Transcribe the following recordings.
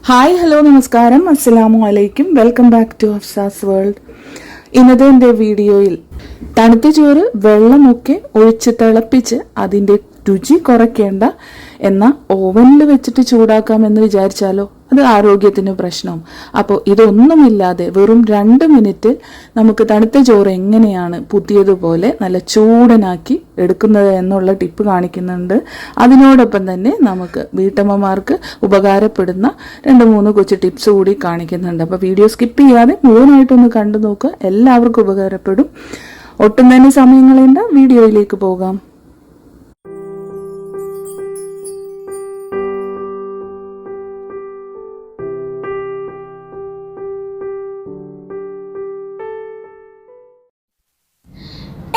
Hi hello നമസ്കാരം അസ്സലാമു അലൈക്കും വെൽക്കം ബാക്ക് ടു ഹഫ്സാസ് വേൾഡ്. ഇന്നത്തെ എൻ്റെ വീഡിയോയിൽ തണുത്ത ചോറ് വെള്ളമൊക്കെ ഒഴിച്ച് തിളപ്പിച്ച് അതിൻ്റെ രുചി കുറയ്ക്കേണ്ട എന്നാൽ ഓവനിൽ വെച്ചിട്ട് ചൂടാക്കാമെന്ന് വിചാരിച്ചാലോ അത് ആരോഗ്യത്തിന് പ്രശ്നവും. അപ്പോൾ ഇതൊന്നുമില്ലാതെ വെറും 2 മിനിറ്റ് നമുക്ക് തണുത്ത ചോറ് എങ്ങനെയാണ് പുതിയതുപോലെ നല്ല ചൂടനാക്കി എടുക്കുന്നത് എന്നുള്ള ടിപ്പ് കാണിക്കുന്നുണ്ട്. അതിനോടൊപ്പം തന്നെ നമുക്ക് വീട്ടമ്മമാർക്ക് ഉപകാരപ്പെടുന്ന 2-3 കൊച്ചു ടിപ്സ് കൂടി കാണിക്കുന്നുണ്ട്. അപ്പോൾ വീഡിയോ സ്കിപ്പ് ചെയ്യാതെ മുഴുവനായിട്ടൊന്ന് കണ്ടു നോക്കുക, എല്ലാവർക്കും ഉപകാരപ്പെടും. ഒട്ടും തന്നെ സമയം കളയണ്ട, വീഡിയോയിലേക്ക് പോകാം.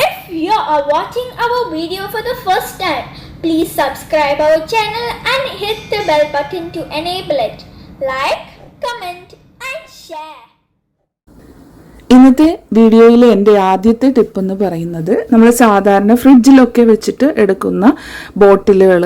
If you are watching our video for the first time, please subscribe our channel and hit the bell button to enable it. Like, comment and share. ഇന്നത്തെ വീഡിയോയിലെ എൻ്റെ ആദ്യത്തെ ടിപ്പ് എന്ന് പറയുന്നത് നമ്മൾ സാധാരണ ഫ്രിഡ്ജിലൊക്കെ വെച്ചിട്ട് എടുക്കുന്ന ബോട്ടിലുകൾ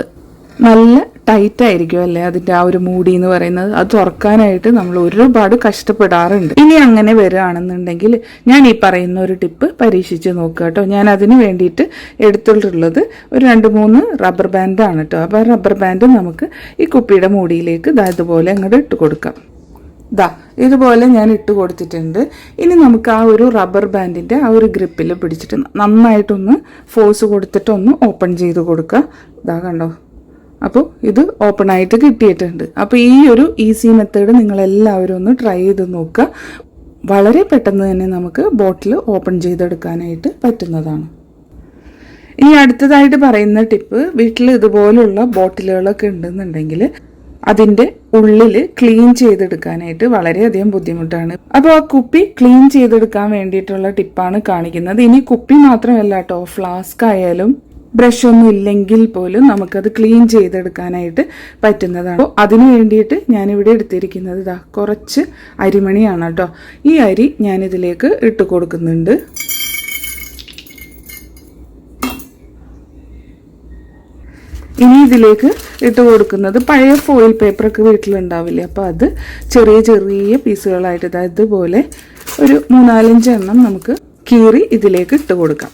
നല്ല ടൈറ്റ് ആയിരിക്കും അല്ലേ, അതിൻ്റെ ആ ഒരു മൂടി എന്ന് പറയുന്നത്. അത് തുറക്കാനായിട്ട് നമ്മൾ ഒരുപാട് കഷ്ടപ്പെടാറുണ്ട്. ഇനി അങ്ങനെ വരികയാണെന്നുണ്ടെങ്കിൽ ഞാൻ ഈ പറയുന്ന ഒരു ടിപ്പ് പരീക്ഷിച്ച് നോക്കുക കേട്ടോ. ഞാൻ അതിന് വേണ്ടിയിട്ട് എടുത്തിട്ടുള്ളത് ഒരു 2-3 റബ്ബർ ബാൻഡാണ് കേട്ടോ. അപ്പോൾ റബ്ബർ ബാൻഡ് നമുക്ക് ഈ കുപ്പിയുടെ മൂടിയിലേക്ക് ഇതുപോലെ അങ്ങോട്ട് ഇട്ട് കൊടുക്കാം. ഇതുപോലെ ഞാൻ ഇട്ട് കൊടുത്തിട്ടുണ്ട്. ഇനി നമുക്ക് ആ ഒരു റബ്ബർ ബാൻഡിൻ്റെ ആ ഒരു ഗ്രിപ്പിൽ പിടിച്ചിട്ട് നന്നായിട്ടൊന്ന് ഫോഴ്സ് കൊടുത്തിട്ടൊന്ന് ഓപ്പൺ ചെയ്ത് കൊടുക്കുക. കണ്ടോ, അപ്പോൾ ഇത് ഓപ്പൺ ആയിട്ട് കിട്ടിയിട്ടുണ്ട്. അപ്പോൾ ഈ ഒരു ഈസി മെത്തേഡ് നിങ്ങളെല്ലാവരും ഒന്ന് ട്രൈ ചെയ്ത് നോക്കുക. വളരെ പെട്ടെന്ന് തന്നെ നമുക്ക് ബോട്ടിൽ ഓപ്പൺ ചെയ്തെടുക്കാനായിട്ട് പറ്റുന്നതാണ്. ഇനി അടുത്തതായിട്ട് പറയുന്ന ടിപ്പ്, വീട്ടിൽ ഇതുപോലുള്ള ബോട്ടിലുകളൊക്കെ ഉണ്ടെന്നുണ്ടെങ്കിൽ അതിൻ്റെ ഉള്ളിൽ ക്ലീൻ ചെയ്തെടുക്കാനായിട്ട് വളരെയധികം ബുദ്ധിമുട്ടാണ്. അപ്പോൾ ആ കുപ്പി ക്ലീൻ ചെയ്തെടുക്കാൻ വേണ്ടിയിട്ടുള്ള ടിപ്പാണ് കാണിക്കുന്നത്. ഇനി കുപ്പി മാത്രമല്ല കേട്ടോ, ഫ്ലാസ്ക് ആയാലും ബ്രഷ് ഒന്നും ഇല്ലെങ്കിൽ പോലും നമുക്കത് ക്ലീൻ ചെയ്തെടുക്കാനായിട്ട് പറ്റുന്നതാണ്. അപ്പോൾ അതിന് വേണ്ടിയിട്ട് ഞാനിവിടെ എടുത്തിരിക്കുന്നത് കുറച്ച് അരിമണിയാണ് കേട്ടോ. ഈ അരി ഞാനിതിലേക്ക് ഇട്ട് കൊടുക്കുന്നുണ്ട്. ഇനി ഇതിലേക്ക് ഇട്ട് കൊടുക്കുന്നത് പഴയ ഫോയിൽ പേപ്പറൊക്കെ വീട്ടിലുണ്ടാവില്ലേ, അപ്പോൾ അത് ചെറിയ ചെറിയ പീസുകളായിട്ട് ഇതുപോലെ ഒരു 3-4 എണ്ണം നമുക്ക് കീറി ഇതിലേക്ക് ഇട്ട് കൊടുക്കാം.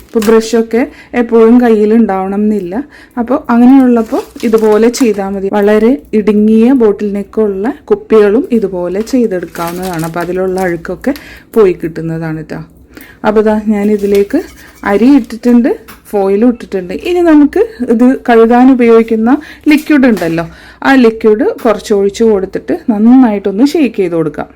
ഇപ്പോൾ ബ്രഷൊക്കെ എപ്പോഴും കയ്യിൽ ഉണ്ടാവണം എന്നില്ല. അപ്പോൾ അങ്ങനെയുള്ളപ്പോൾ ഇതുപോലെ ചെയ്താൽ മതി. വളരെ ഇടുങ്ങിയ ബോട്ടിലിനൊക്കെയുള്ള കുപ്പികളും ഇതുപോലെ ചെയ്തെടുക്കാവുന്നതാണ്. അപ്പോൾ അതിലുള്ള അഴുക്കൊക്കെ പോയി കിട്ടുന്നതാണ് കേട്ടോ. അപ്പോൾ ഞാൻ ഇതിലേക്ക് അരി ഇട്ടിട്ടുണ്ട്, ഫോയിലും ഇട്ടിട്ടുണ്ട്. ഇനി നമുക്ക് ഇത് കഴുകാൻ ഉപയോഗിക്കുന്ന ലിക്വിഡ് ഉണ്ടല്ലോ, ആ ലിക്വിഡ് കുറച്ച് ഒഴിച്ച് കൊടുത്തിട്ട് നന്നായിട്ടൊന്ന് ഷേക്ക് ചെയ്ത് കൊടുക്കാം.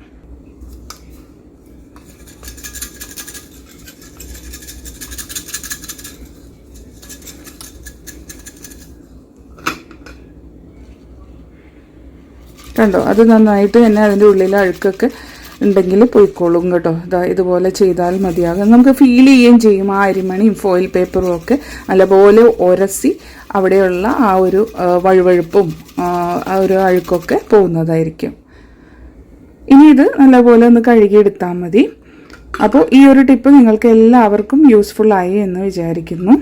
കണ്ടോ, അത് നന്നായിട്ട് തന്നെ അതിൻ്റെ ഉള്ളിൽ അഴുക്കൊക്കെ ഉണ്ടെങ്കിൽ പോയിക്കോളും കേട്ടോ. ഇതുപോലെ ചെയ്താൽ മതിയാകും. നമുക്ക് ഫീൽ ചെയ്യുകയും ചെയ്യും ആ അരിമണിയും ഫോയിൽ പേപ്പറും ഒക്കെ നല്ലപോലെ ഉരസി അവിടെയുള്ള ആ ഒരു വഴുവഴുപ്പും ആ ഒരു അഴുക്കൊക്കെ പോകുന്നതായിരിക്കും. ഇനി ഇത് നല്ലപോലെ ഒന്ന് കഴുകിയെടുത്താൽ മതി. അപ്പോൾ ഈ ഒരു ടിപ്പ് നിങ്ങൾക്ക് എല്ലാവർക്കും യൂസ്ഫുൾ ആയി എന്ന് വിചാരിക്കുന്നു.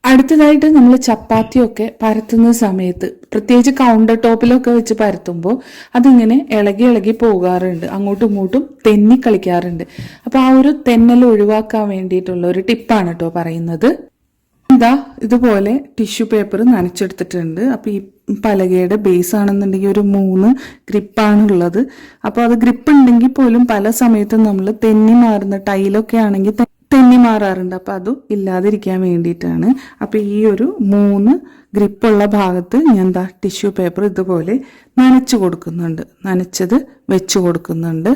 അടുത്തതായിട്ട് നമ്മൾ ചപ്പാത്തിയൊക്കെ പരത്തുന്ന സമയത്ത്, പ്രത്യേകിച്ച് കൗണ്ടർ ടോപ്പിലൊക്കെ വെച്ച് പരത്തുമ്പോൾ അതിങ്ങനെ ഇളകി പോകാറുണ്ട്, അങ്ങോട്ടും ഇങ്ങോട്ടും തെന്നി കളിക്കാറുണ്ട്. അപ്പോൾ ആ ഒരു തെന്നൽ ഒഴിവാക്കാൻ വേണ്ടിയിട്ടുള്ള ഒരു ടിപ്പാണ് കേട്ടോ പറയുന്നത്. ഇതുപോലെ ടിഷ്യൂ പേപ്പർ നനച്ചെടുത്തിട്ടുണ്ട്. അപ്പോൾ ഈ പലകയുടെ ബേസ് ആണെന്നുണ്ടെങ്കിൽ ഒരു 3 ഗ്രിപ്പാണുള്ളത്. അപ്പോൾ അത് ഗ്രിപ്പ് ഉണ്ടെങ്കിൽ പോലും പല സമയത്തും നമ്മൾ തെന്നി മാറുന്ന ടൈലൊക്കെ ആണെങ്കിൽ തെന്നി മാറാറുണ്ട്. അപ്പോൾ അതും ഇല്ലാതിരിക്കാൻ വേണ്ടിയിട്ടാണ്. അപ്പോൾ ഈ ഒരു 3 ഗ്രിപ്പുള്ള ഭാഗത്ത് ഞാൻ ടിഷ്യൂ പേപ്പർ ഇതുപോലെ നനച്ചത് വെച്ച് കൊടുക്കുന്നുണ്ട്.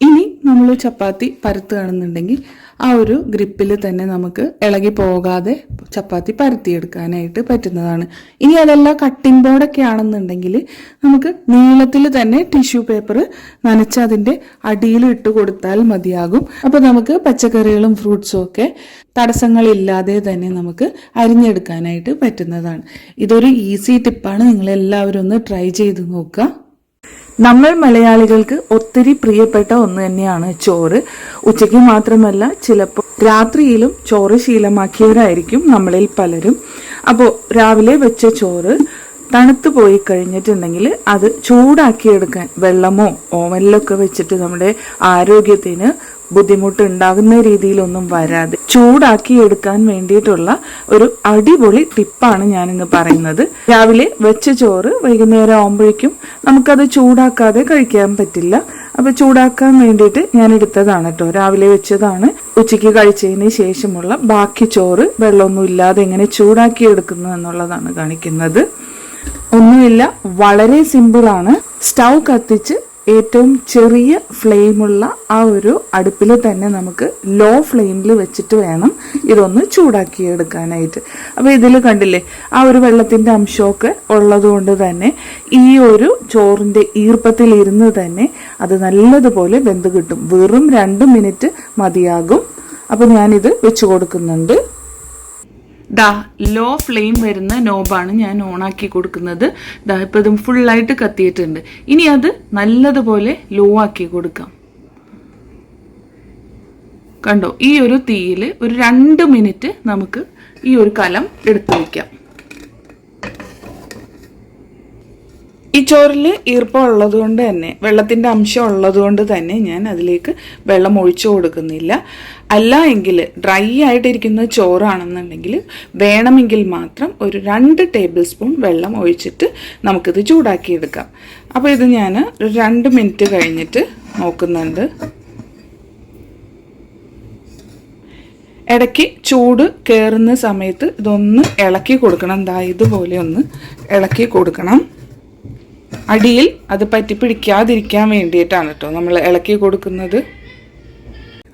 ഇനി നമ്മൾ ചപ്പാത്തി പരത്തുകയാണെന്നുണ്ടെങ്കിൽ ആ ഒരു ഗ്രിപ്പിൽ തന്നെ നമുക്ക് ഇളകി പോകാതെ ചപ്പാത്തി പരത്തിയെടുക്കാനായിട്ട് പറ്റുന്നതാണ്. ഇനി അതല്ല കട്ടിംഗ് ബോർഡൊക്കെ ആണെന്നുണ്ടെങ്കിൽ നമുക്ക് നീളത്തിൽ തന്നെ ടിഷ്യൂ പേപ്പർ നനച്ച് അതിൻ്റെ അടിയിൽ ഇട്ട് കൊടുത്താൽ മതിയാകും. അപ്പോൾ നമുക്ക് പച്ചക്കറികളും ഫ്രൂട്ട്സും ഒക്കെ തടസ്സങ്ങളില്ലാതെ തന്നെ നമുക്ക് അരിഞ്ഞെടുക്കാനായിട്ട് പറ്റുന്നതാണ്. ഇതൊരു ഈസി ടിപ്പാണ്, നിങ്ങളെല്ലാവരും ഒന്ന് ട്രൈ ചെയ്ത് നോക്കുക. നമ്മൾ മലയാളികൾക്ക് ഒത്തിരി പ്രിയപ്പെട്ട ഒന്ന് തന്നെയാണ് ചോറ്. ഉച്ചയ്ക്ക് മാത്രമല്ല, ചിലപ്പോൾ രാത്രിയിലും ചോറ് ശീലമാക്കിയവരായിരിക്കും നമ്മളിൽ പലരും. അപ്പോൾ രാവിലെ വെച്ച ചോറ് തണുത്ത് പോയി കഴിഞ്ഞിട്ടുണ്ടെങ്കിൽ അത് ചൂടാക്കിയെടുക്കാൻ വെള്ളമോ ഓവനിലൊക്കെ വെച്ചിട്ട് നമ്മുടെ ആരോഗ്യത്തിന് ബുദ്ധിമുട്ട് ഉണ്ടാകുന്ന രീതിയിലൊന്നും വരാതെ ചൂടാക്കി എടുക്കാൻ വേണ്ടിയിട്ടുള്ള ഒരു അടിപൊളി ടിപ്പാണ് ഞാനിന്ന് പറയുന്നത്. രാവിലെ വെച്ച ചോറ് വൈകുന്നേരം ആകുമ്പോഴേക്കും നമുക്കത് ചൂടാക്കാതെ കഴിക്കാൻ പറ്റില്ല. അപ്പൊ ചൂടാക്കാൻ വേണ്ടിയിട്ട് ഞാൻ എടുത്തതാണ് കേട്ടോ. രാവിലെ വെച്ചതാണ്. ഉച്ചയ്ക്ക് കഴിച്ചതിന് ശേഷമുള്ള ബാക്കി ചോറ് വെള്ളമൊന്നും ഇല്ലാതെ എങ്ങനെ ചൂടാക്കി എടുക്കുന്നു എന്നുള്ളതാണ് കാണിക്കുന്നത്. ഒന്നുമില്ല, വളരെ സിമ്പിളാണ്. സ്റ്റൗ കത്തിച്ച് ഏറ്റവും ചെറിയ ഫ്ലെയിമുള്ള ആ ഒരു അടുപ്പിൽ തന്നെ നമുക്ക് ലോ ഫ്ലെയിമിൽ വെച്ചിട്ട് വേണം ഇതൊന്ന് ചൂടാക്കിയെടുക്കാനായിട്ട്. അപ്പോൾ ഇതിൽ കണ്ടില്ലേ, ആ ഒരു വെള്ളത്തിൻ്റെ അംശമൊക്കെ ഉള്ളതുകൊണ്ട് തന്നെ ഈ ഒരു ചോറിൻ്റെ ഈർപ്പത്തിലിരുന്ന് തന്നെ അത് നല്ലതുപോലെ വെന്ത് കിട്ടും. വെറും 2 മിനിറ്റ് മതിയാകും. അപ്പോൾ ഞാനിത് വെച്ച് കൊടുക്കുന്നുണ്ട്. ദാ ലോ ഫ്ലെയിം വരുന്ന നോബാണ് ഞാൻ ഓണാക്കി കൊടുക്കുന്നത്. ദാ ഇപ്പം ഇത് ഫുള്ളായിട്ട് കത്തിയിട്ടുണ്ട്. ഇനി അത് നല്ലതുപോലെ ലോ ആക്കി കൊടുക്കാം. കണ്ടോ, ഈ ഒരു തീയിൽ ഒരു 2 മിനിറ്റ് നമുക്ക് ഈ ഒരു കലം എടുത്തു വയ്ക്കാം. ഈ ചോറിൽ ഈർപ്പം ഉള്ളത് കൊണ്ട് തന്നെ, വെള്ളത്തിൻ്റെ അംശം ഉള്ളത് കൊണ്ട് തന്നെ ഞാൻ അതിലേക്ക് വെള്ളം ഒഴിച്ചു കൊടുക്കുന്നില്ല. അല്ല എങ്കിൽ ഡ്രൈ ആയിട്ടിരിക്കുന്ന ചോറാണെന്നുണ്ടെങ്കിൽ വേണമെങ്കിൽ മാത്രം ഒരു 2 ടേബിൾ സ്പൂൺ വെള്ളം ഒഴിച്ചിട്ട് നമുക്കിത് ചൂടാക്കിയെടുക്കാം. അപ്പോൾ ഇത് ഞാൻ ഒരു 2 മിനിറ്റ് കഴിഞ്ഞിട്ട് നോക്കുന്നുണ്ട്. ഇടയ്ക്ക് ചൂട് കയറുന്ന സമയത്ത് ഇതൊന്ന് ഇളക്കി കൊടുക്കണം. എന്താ ഇതുപോലെ ഒന്ന് ഇളക്കി കൊടുക്കണം. അടിയിൽ അത് പറ്റി പിടിക്കാതിരിക്കാൻ വേണ്ടിയിട്ടാണ് കേട്ടോ നമ്മൾ ഇളക്കി കൊടുക്കുന്നത്.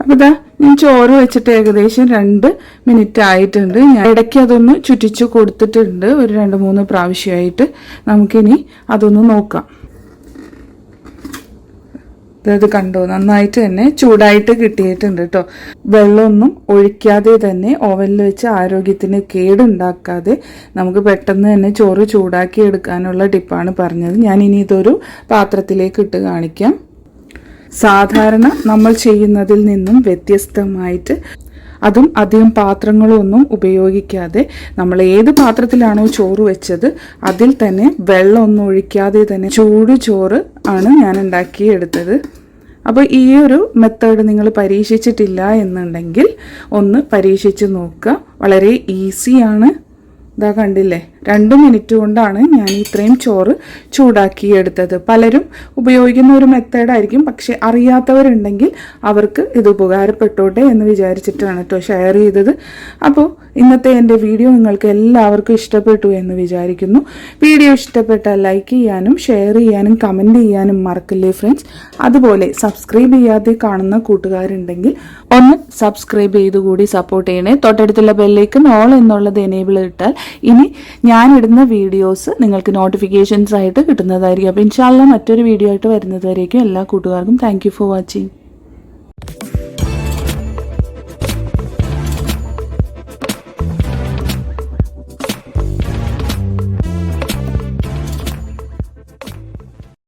അപ്പോൾ ഇതാ ഞാൻ ചോറ് വെച്ചിട്ട് ഏകദേശം 2 മിനിറ്റ് ആയിട്ടുണ്ട്. ഞാൻ ഇടയ്ക്ക് അതൊന്ന് ചുറ്റിച്ചു കൊടുത്തിട്ടുണ്ട് ഒരു 2-3 പ്രാവശ്യമായിട്ട്. നമുക്കിനി അതൊന്ന് നോക്കാം. ഇത് കണ്ടോ, നന്നായിട്ട് തന്നെ ചൂടായിട്ട് കിട്ടിയിട്ടുണ്ട് കേട്ടോ. വെള്ളമൊന്നും ഒഴിക്കാതെ തന്നെ ഓവനിൽ വെച്ച് ആരോഗ്യത്തിന് കേടുണ്ടാക്കാതെ നമുക്ക് പെട്ടെന്ന് തന്നെ ചോറ് ചൂടാക്കി എടുക്കാനുള്ള ടിപ്പാണ് പറഞ്ഞത്. ഞാൻ ഇനി ഇതൊരു പാത്രത്തിലേക്ക് ഇട്ട് കാണിക്കാം. സാധാരണ നമ്മൾ ചെയ്യുന്നതിൽ നിന്നും വ്യത്യസ്തമായിട്ട്, അതും അധികം പാത്രങ്ങളൊന്നും ഉപയോഗിക്കാതെ നമ്മൾ ഏത് പാത്രത്തിലാണോ ചോറ് വെച്ചത് അതിൽ തന്നെ വെള്ളമൊന്നും ഒഴിക്കാതെ തന്നെ ചൂട് ചോറ് ആണ് ഞാൻ ഉണ്ടാക്കിയെടുത്തത്. അപ്പോൾ ഈ ഒരു മെത്തേഡ് നിങ്ങൾ പരീക്ഷിച്ചിട്ടില്ല എന്നുണ്ടെങ്കിൽ ഒന്ന് പരീക്ഷിച്ച് നോക്കുക. വളരെ ഈസിയാണ്. ഇതാ കണ്ടില്ലേ, 2 മിനിറ്റ് കൊണ്ടാണ് ഞാൻ ഇത്രയും ചോറ് ചൂടാക്കിയെടുത്തത്. പലരും ഉപയോഗിക്കുന്ന ഒരു മെത്തേഡായിരിക്കും, പക്ഷെ അറിയാത്തവരുണ്ടെങ്കിൽ അവർക്ക് ഇത് ഉപകാരപ്പെട്ടോട്ടെ എന്ന് വിചാരിച്ചിട്ടാണ് കേട്ടോ ഷെയർ ചെയ്തത്. അപ്പോൾ ഇന്നത്തെ എൻ്റെ വീഡിയോ നിങ്ങൾക്ക് എല്ലാവർക്കും ഇഷ്ടപ്പെട്ടു എന്ന് വിചാരിക്കുന്നു. വീഡിയോ ഇഷ്ടപ്പെട്ടാൽ ലൈക്ക് ചെയ്യാനും ഷെയർ ചെയ്യാനും കമൻറ്റ് ചെയ്യാനും മറക്കില്ലേ ഫ്രണ്ട്സ്. അതുപോലെ സബ്സ്ക്രൈബ് ചെയ്യാതെ കാണുന്ന കൂട്ടുകാരുണ്ടെങ്കിൽ ഒന്ന് സബ്സ്ക്രൈബ് ചെയ്തുകൂടി സപ്പോർട്ട് ചെയ്യണേ. തൊട്ടടുത്തുള്ള ബെല്ലൈക്കൺ ഓൾ എന്നുള്ളത് എനേബിൾ ഇട്ടാൽ ഇനി ഞാനിടുന്ന വീഡിയോസ് നിങ്ങൾക്ക് നോട്ടിഫിക്കേഷൻസ് ആയിട്ട് കിട്ടുന്നതായിരിക്കും. അപ്പോൾ ഇൻഷാല്ലാ മറ്റൊരു വീഡിയോ ആയിട്ട് വരുന്നത് വരേക്കും എല്ലാ കൂട്ടുകാർക്കും താങ്ക് യു ഫോർ വാച്ചിങ്.